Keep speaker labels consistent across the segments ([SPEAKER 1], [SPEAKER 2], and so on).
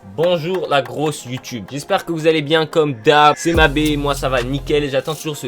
[SPEAKER 1] Bonjour la grosse YouTube, j'espère que vous allez bien comme d'hab, c'est Mabé, moi ça va nickel et j'attends toujours ce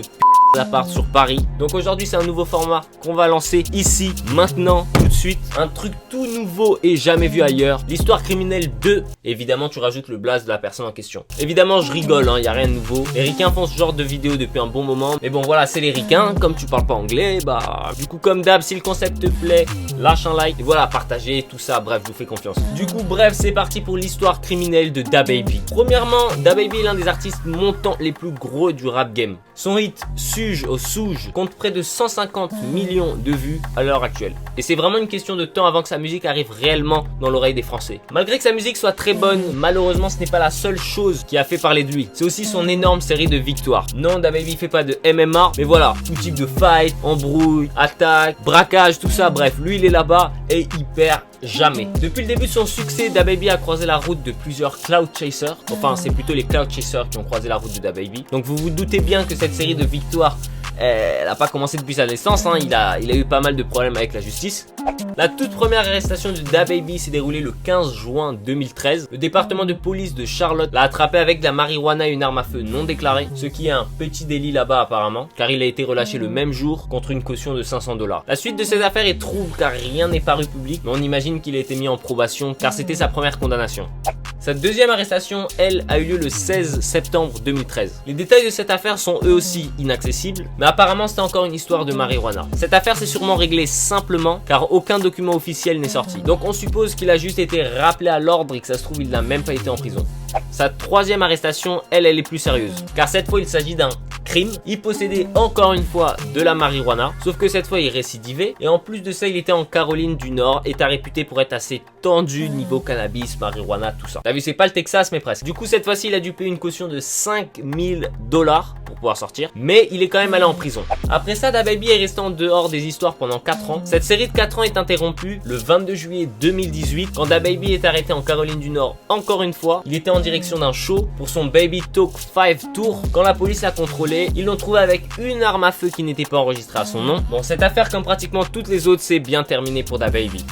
[SPEAKER 1] d'appart sur Paris. Donc aujourd'hui c'est un nouveau format qu'on va lancer ici, maintenant, tout de suite. Un truc tout nouveau et jamais vu ailleurs, l'histoire criminelle 2. Évidemment tu rajoutes le blaze de la personne en question. Évidemment je rigole, y a rien de nouveau. Les ricains font ce genre de vidéo depuis un bon moment. Mais bon voilà, c'est les ricains, comme tu parles pas anglais, bah du coup comme d'hab, si le concept te plaît, lâche un like. Et voilà, partagez tout ça, bref, je vous fais confiance. Du coup bref, c'est parti pour l'histoire criminelle de DaBaby. Premièrement, DaBaby est l'un des artistes montants les plus gros du rap game. Son hit Suge au Souge compte près de 150 millions de vues à l'heure actuelle. Et c'est vraiment une question de temps avant que sa musique arrive réellement dans l'oreille des Français. Malgré que sa musique soit très bonne, malheureusement ce n'est pas la seule chose qui a fait parler de lui. C'est aussi son énorme série de victoires. Non, DaBaby fait pas de MMA, mais voilà, tout type de fight, embrouille, attaque, braquage, tout ça, bref, lui il est là-bas et il perd jamais. Depuis le début de son succès, DaBaby a croisé la route de plusieurs cloud chasers. Enfin, c'est plutôt les cloud chasers qui ont croisé la route de DaBaby. Donc vous vous doutez bien que cette série de victoires, elle n'a pas commencé depuis sa naissance, il a eu pas mal de problèmes avec la justice. La toute première arrestation de DaBaby s'est déroulée le 15 juin 2013. Le département de police de Charlotte l'a attrapé avec de la marijuana et une arme à feu non déclarée, ce qui est un petit délit là-bas apparemment, car il a été relâché le même jour contre une caution de 500 $. La suite de cette affaire est trouble car rien n'est paru public, mais on imagine qu'il a été mis en probation car c'était sa première condamnation. Sa deuxième arrestation, elle, a eu lieu le 16 septembre 2013. Les détails de cette affaire sont eux aussi inaccessibles, mais apparemment c'était encore une histoire de marijuana. Cette affaire s'est sûrement réglée simplement car aucun document officiel n'est sorti. Donc on suppose qu'il a juste été rappelé à l'ordre et que ça se trouve il n'a même pas été en prison. Sa troisième arrestation, elle est plus sérieuse, car cette fois il s'agit d'un crime. Il possédait encore une fois de la marijuana, sauf que cette fois il récidivait et en plus de ça il était en Caroline du Nord et est réputé pour être assez tendu niveau cannabis, marijuana, tout ça. T'as vu, c'est pas le Texas mais presque. Du coup cette fois-ci il a dû payer une caution de 5 000 $ pour pouvoir sortir, mais il est quand même allé en prison. Après ça, DaBaby est resté en dehors des histoires pendant 4 ans. Cette série de 4 ans est interrompue le 22 juillet 2018 quand DaBaby est arrêté en Caroline du Nord encore une fois. Il était en direction d'un show pour son Baby Talk 5 Tour. Quand la police l'a contrôlé, ils l'ont trouvé avec une arme à feu qui n'était pas enregistrée à son nom. Bon, cette affaire comme pratiquement toutes les autres, c'est bien terminé pour DaBaby.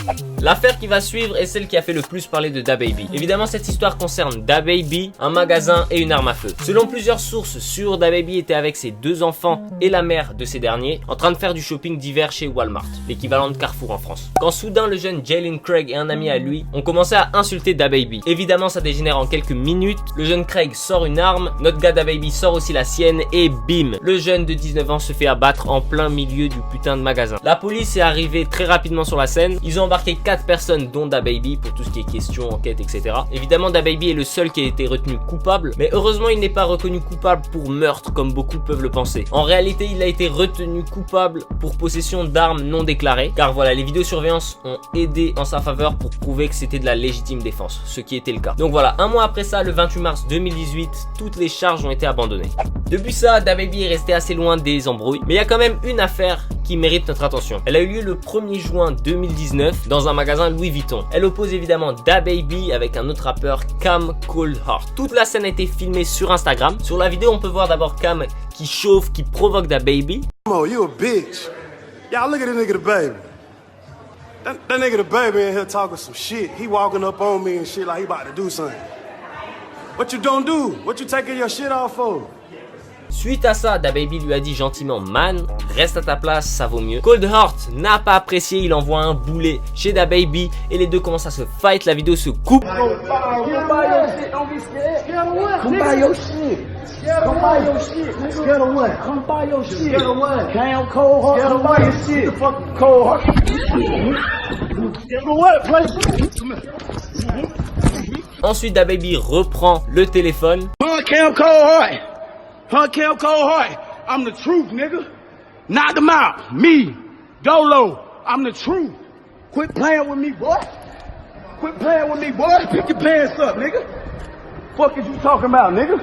[SPEAKER 1] L'affaire qui va suivre est celle qui a fait le plus parler de DaBaby. Évidemment cette histoire concerne DaBaby, un magasin et une arme à feu. Selon plusieurs sources sûres, DaBaby était avec ses 2 enfants et la mère de ces derniers en train de faire du shopping d'hiver chez Walmart, l'équivalent de Carrefour en France. Quand soudain le jeune Jalen Craig et un ami à lui ont commencé à insulter DaBaby. Évidemment ça dégénère en quelques minutes, le jeune Craig sort une arme, notre gars DaBaby sort aussi la sienne et bim, le jeune de 19 ans se fait abattre en plein milieu du putain de magasin. La police est arrivée très rapidement sur la scène, ils ont embarqué 4 personnes dont DaBaby pour tout ce qui est question, enquête, etc. Évidemment DaBaby est le seul qui a été retenu coupable, mais heureusement il n'est pas reconnu coupable pour meurtre comme beaucoup peuvent le penser. En réalité il a été retenu coupable pour possession d'armes non déclarées, car voilà, les vidéosurveillance ont aidé en sa faveur pour prouver que c'était de la légitime défense, ce qui était le cas. Donc voilà, un mois après ça, le 28 mars 2018, toutes les charges ont été abandonnées. Depuis ça, DaBaby est resté assez loin des embrouilles, mais il y a quand même une affaire qui mérite notre attention. Elle a eu lieu le 1er juin 2019 dans un magasin Louis Vuitton. Elle oppose évidemment DaBaby avec un autre rappeur, Cam Coldheart. Toute la scène a été filmée sur Instagram. Sur la vidéo, on peut voir d'abord Cam qui chauffe, qui provoque DaBaby.
[SPEAKER 2] Oh, you a bitch. Y'all look at the nigga DaBaby. That nigga DaBaby in here talking some shit. He walking up on me and shit like he about to do something. What you don't do? What you taking your shit off for?
[SPEAKER 1] Suite à ça, DaBaby lui a dit gentiment: man, reste à ta place, ça vaut mieux. Coldheart n'a pas apprécié, il envoie un boulet chez DaBaby et les deux commencent à se fight, la vidéo se coupe. Ensuite DaBaby reprend le téléphone.
[SPEAKER 2] Cam Coldheart, I'm the truth, nigga. Knock them out. Me, Dolo, I'm the truth. Quit playing with me, boy. Quit playing with me, boy. Pick your pants up, nigga. Fuck is you talking about, nigga?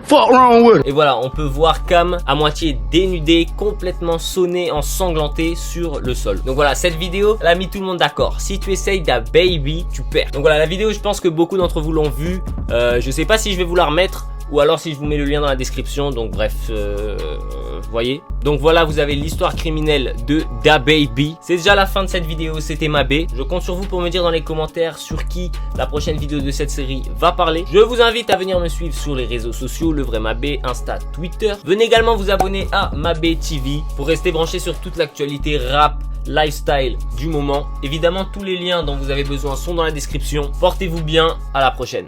[SPEAKER 2] Fuck wrong with it.
[SPEAKER 1] Et voilà, on peut voir Cam à moitié dénudé, complètement sonné, ensanglanté sur le sol. Donc voilà, cette vidéo, elle a mis tout le monde d'accord. Si tu essayes DaBaby, tu perds. Donc voilà, la vidéo, je pense que beaucoup d'entre vous l'ont vue. Je sais pas si je vais vous la remettre. ou alors si je vous mets le lien dans la description. Donc bref, vous voyez. Donc voilà, vous avez l'histoire criminelle de DaBaby. C'est déjà la fin de cette vidéo, c'était Mabé. Je compte sur vous pour me dire dans les commentaires sur qui la prochaine vidéo de cette série va parler. Je vous invite à venir me suivre sur les réseaux sociaux, le vrai Mabé, Insta, Twitter. Venez également vous abonner à Mabé TV pour rester branché sur toute l'actualité rap, lifestyle du moment. Évidemment, tous les liens dont vous avez besoin sont dans la description. Portez-vous bien, à la prochaine.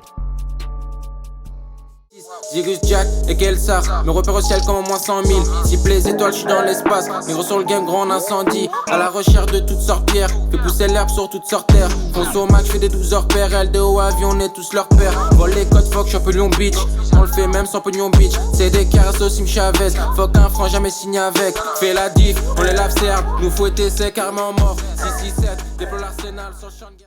[SPEAKER 3] Jigus Jack et Kelsar, me repère au ciel comme au moins 100 000. Cible les étoiles, je suis dans l'espace. Négro sur le game, grand incendie. À la recherche de toutes sortes de pierres. Fais pousser l'herbe sur toutes sortes de terres. Fonce au max, je fais des 12 heures paires. LDO avion, on est tous leurs pères. Vole les codes, fuck, je suis un peu Lyon Beach. On le fait même sans pognon bitch. C'est des caresses au Sim Chavez. Fuck un franc, jamais signé avec. Fais la diff, on les lave certes. Nous faut être sec, carrément mort. 667, déploie l'arsenal sur le champ de guerre.